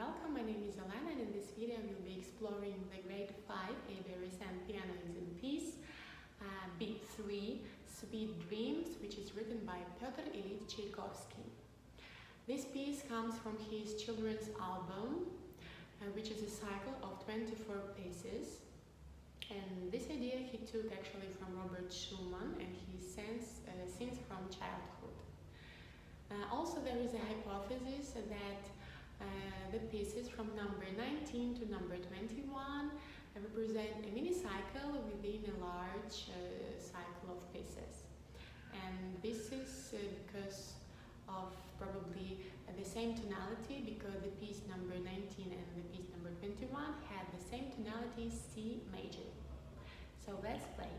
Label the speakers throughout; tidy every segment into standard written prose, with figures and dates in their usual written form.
Speaker 1: welcome. My name is Elena, and in this video we'll be exploring the grade 5 ABRSM piano using piece B3 Sweet Dreams, which is written by Piotr Ilyich Tchaikovsky. This piece comes from his children's album, which is a cycle of 24 pieces. And this idea he took actually from Robert Schumann, and he sings from childhood. Also, there is a hypothesis that the pieces from number 19 to number 21 represent a mini cycle within a large cycle of pieces. And this is because of probably the same tonality, because the piece number 19 and the piece number 21 had the same tonality, C major. So let's play.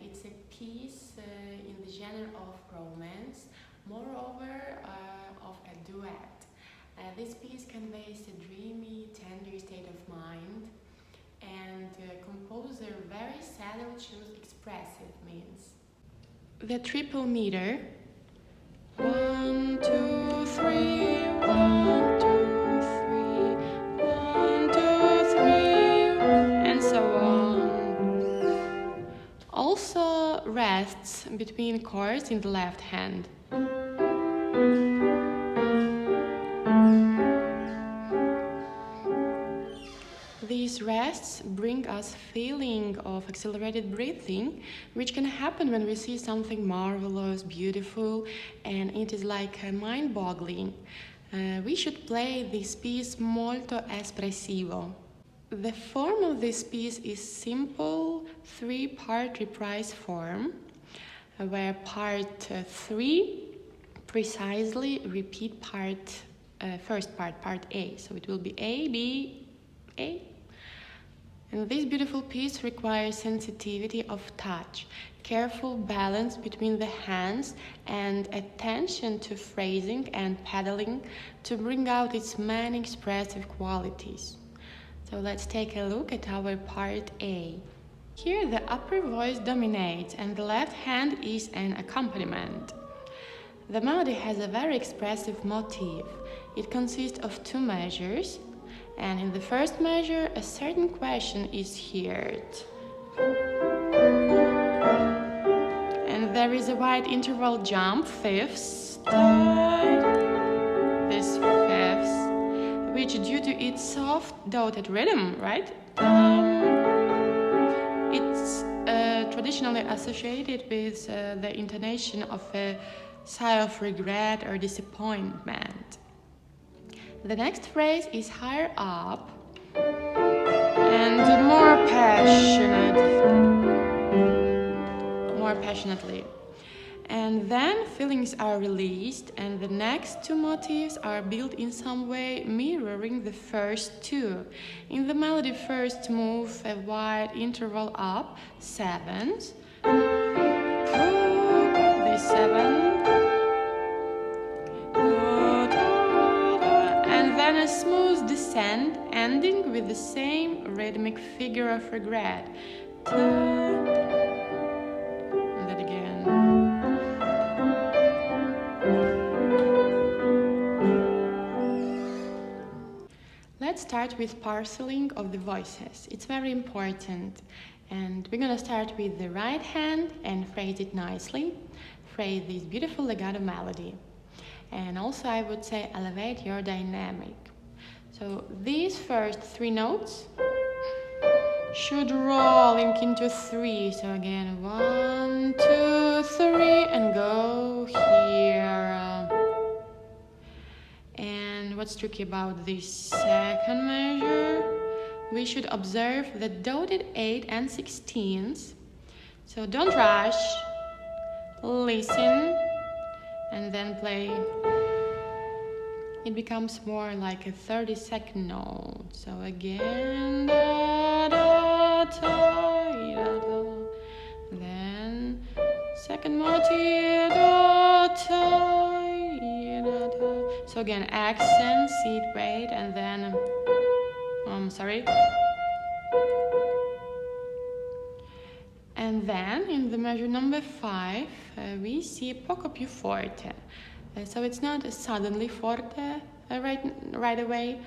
Speaker 1: It's a piece in the genre of romance, moreover of a duet. This piece conveys a dreamy, tender state of mind, and composer very seldom choose expressive means. The triple meter, 1, 2, 3, 1, 2, 3, 1, 2, 3, and so on. Also rests between chords in the left hand. These rests bring us feeling of accelerated breathing, which can happen when we see something marvelous, beautiful, and it is like mind-boggling. We should play this piece molto espressivo. The form of this piece is simple 3-part reprise form, where part 3 precisely repeat first part A. So it will be A, B, A. And this beautiful piece requires sensitivity of touch, careful balance between the hands, and attention to phrasing and pedaling to bring out its many expressive qualities. So let's take a look at our part A. Here the upper voice dominates and the left hand is an accompaniment. The melody has a very expressive motif. It consists of 2 measures, and in the first measure a certain question is heard. And there is a wide interval jump, fifths, this fifths, which due to its it's soft dotted rhythm, right? It's traditionally associated with the intonation of a sigh of regret or disappointment. The next phrase is higher up and more passionately. And then feelings are released, and the next two motifs are built in some way mirroring the first two. In the melody, first move a wide interval up, sevenths, the seven, and then a smooth descent, ending with the same rhythmic figure of regret. And that again. Let's start with parceling of the voices. It's very important. And we're gonna start with the right hand and phrase it nicely. Phrase this beautiful legato melody. And also I would say elevate your dynamic. So these first three notes should roll into three. So again, 1, 2, 3, and go here. And what's tricky about this second measure? We should observe the dotted 8 and 16ths. So don't rush, listen, and then play. It becomes more like a 30-second note. So again, da, da, da, da, da. Then second motif, da, da, da, da. So again, accent, seed weight, and then and then in the measure number 5, we see poco più forte. So it's not suddenly forte right away.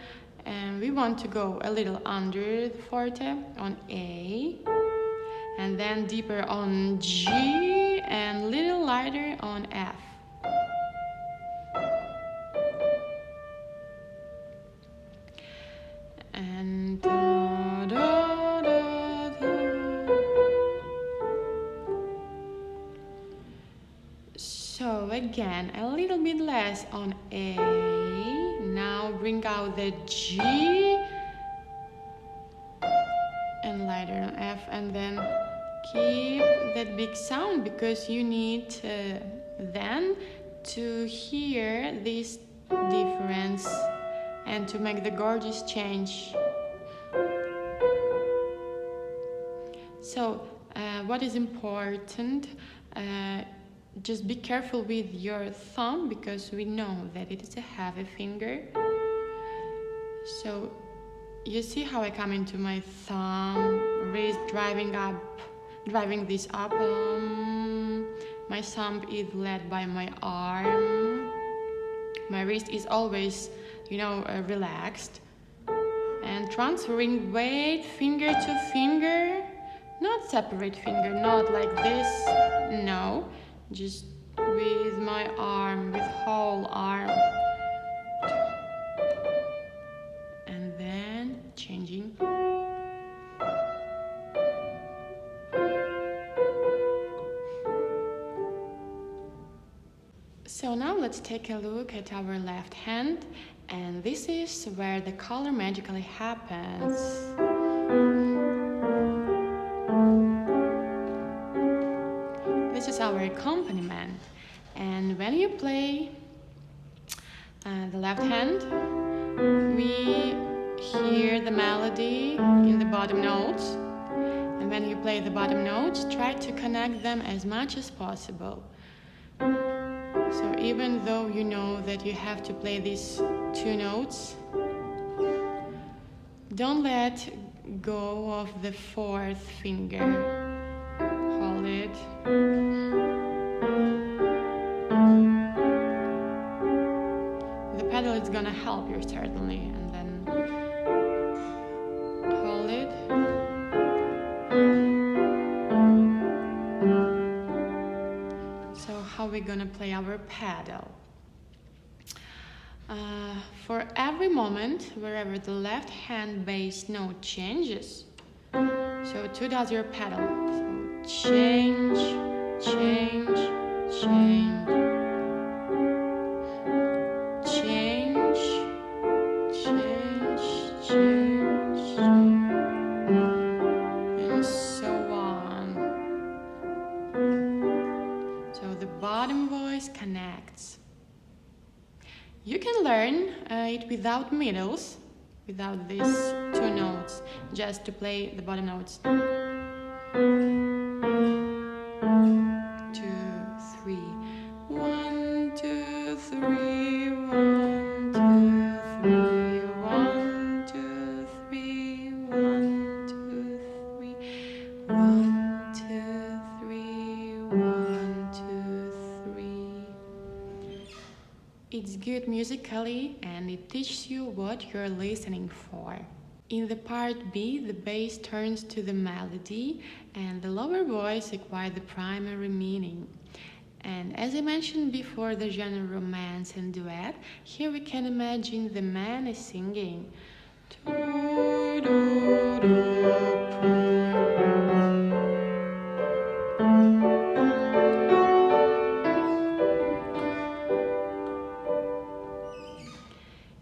Speaker 1: And we want to go a little under the forte on A, and then deeper on G, and little lighter on F. And da, da, da, da. So again, a little bit less on A. Now bring out the G and lighter on F, and then keep that big sound because you need then to hear this difference and to make the gorgeous change. So what is important, just be careful with your thumb because we know that it is a heavy finger. So you see how I come into my thumb, wrist driving this up. My thumb is led by my arm. My wrist is always, relaxed. And transferring weight finger to finger, not separate finger, not like this, no. Just with my arm, with whole arm. And then changing. So now let's take a look at our left hand, and this is where the color magically happens. This is our accompaniment, and when you play the left hand, we hear the melody in the bottom notes, and when you play the bottom notes, try to connect them as much as possible. So even though you know that you have to play these two notes, don't let go of the fourth finger. Hold it. The pedal is gonna help you certainly, and then hold it. So how are we gonna play our pedal? For every moment, wherever the left hand bass note changes, so to does your pedal. So change, change, change, change, change, change, and so on. So the bottom voice connects. You can learn it without middles, without these two notes, just to play the bottom notes. 2, 3, 1, 2, 3, 1, 2, 3, 1, 2, 3, 1, 2, 3, 1, 2, 3, 1, 2, 3. It's good musically and it teaches you what you're listening for. In the part B, the bass turns to the melody and the lower voice acquires the primary meaning. And as I mentioned before, the genre romance and duet, here we can imagine the man is singing.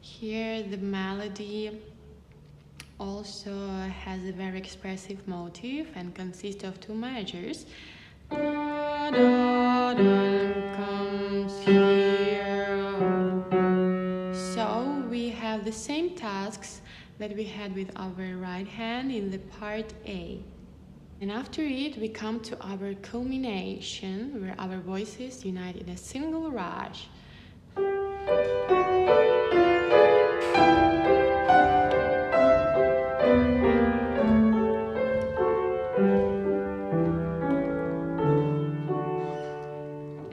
Speaker 1: Here the melody also has a very expressive motif and consists of two measures. Da, da, da, comes here. So we have the same tasks that we had with our right hand in the part A. And after it, we come to our culmination, where our voices unite in a single rush.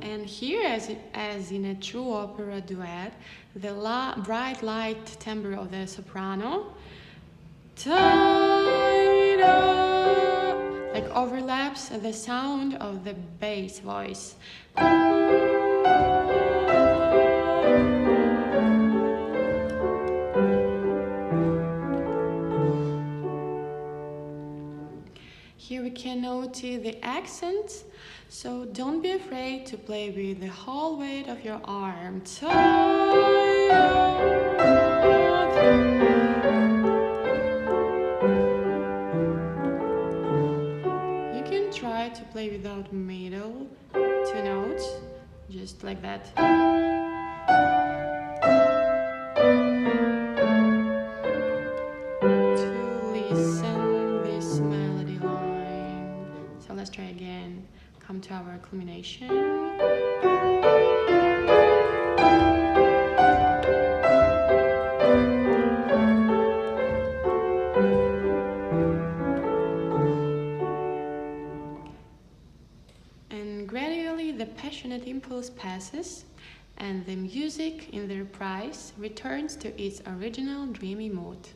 Speaker 1: And here, as in a true opera duet, the bright light timbre of the soprano like overlaps the sound of the bass voice. Here we can notice the accents, so don't be afraid to play with the whole weight of your arm. You can try to play without middle two notes, just like that. Let's try again. Come to our culmination. And gradually the passionate impulse passes and the music in the reprise returns to its original dreamy mood.